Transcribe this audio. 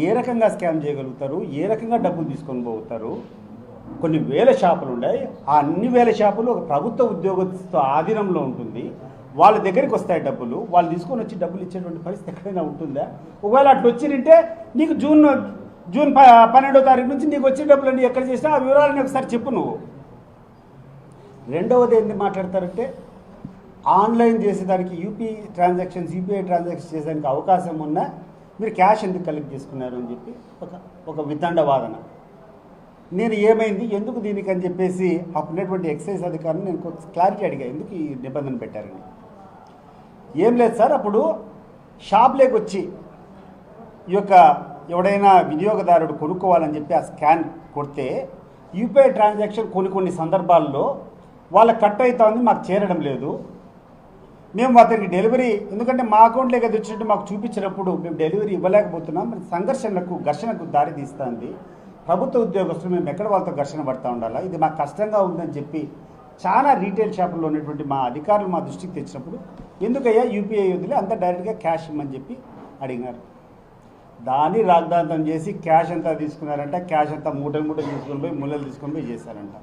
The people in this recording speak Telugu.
ఏ రకంగా స్కామ్ చేయగలుగుతారు, ఏ రకంగా డబ్బులు తీసుకొని పోతారు? కొన్ని వేల షాపులు ఉన్నాయి. ఆ అన్ని వేల షాపులు ఒక ప్రభుత్వ ఉద్యోగస్తు ఆధీనంలో ఉంటుంది. వాళ్ళ దగ్గరికి వస్తాయి డబ్బులు, వాళ్ళు తీసుకొని వచ్చి డబ్బులు ఇచ్చేటువంటి పరిస్థితి ఎక్కడైనా ఉంటుందా? ఒకవేళ అట్లా వచ్చింటే నీకు జూన్ 12వ తారీఖు నుంచి నీకు వచ్చే డబ్బులు అన్నీ ఎక్కడ చేసినా ఆ వివరాలని ఒకసారి చెప్పు నువ్వు. రెండవది ఏంది మాట్లాడతారంటే ఆన్లైన్ చేసేదానికి యూపీఐ ట్రాన్సాక్షన్స్ చేసేదానికి అవకాశం ఉన్నా మీరు క్యాష్ ఎందుకు కలెక్ట్ చేసుకున్నారు అని చెప్పి ఒక వితండ వాదన. నేను ఏమైంది ఎందుకు దీనికి అని చెప్పేసి అప్పుడున్నటువంటి ఎక్సైజ్ అధికారులు నేను క్లారిటీ అడిగా, ఎందుకు ఈ నిబంధన పెట్టారని. ఏం లేదు సార్, అప్పుడు షాప్లోకి వచ్చి ఈ యొక్క ఎవడైనా వినియోగదారుడు కొనుక్కోవాలని చెప్పి ఆ స్కాన్ కొడితే యూపీఐ ట్రాన్సాక్షన్ కొన్ని సందర్భాల్లో వాళ్ళకి కట్ అవుతుంది, మాకు చేరడం లేదు. మేము అతనికి డెలివరీ, ఎందుకంటే మా అకౌంట్లోకి అది వచ్చినట్టు మాకు చూపించినప్పుడు మేము డెలివరీ ఇవ్వలేకపోతున్నాం. ఘర్షణకు దారి తీస్తుంది. ప్రభుత్వ ఉద్యోగస్తులు మేము ఎక్కడ వాళ్ళతో ఘర్షణ పడుతూ ఉండాలా, ఇది మాకు కష్టంగా ఉందని చెప్పి చాలా రీటైల్ షాపుల్లో ఉన్నటువంటి మా అధికారులు మా దృష్టికి తెచ్చినప్పుడు ఎందుకయ్యా యూపీఐ వదిలే అంతా డైరెక్ట్గా క్యాష్ ఇవ్వమని చెప్పి అడిగినారు. దాన్ని రాగ్దాంతం చేసి క్యాష్ అంతా తీసుకున్నారంట. క్యాష్ అంతా మూటలు తీసుకొని పోయి ముళ్ళలు తీసుకొని పోయి చేశారంట.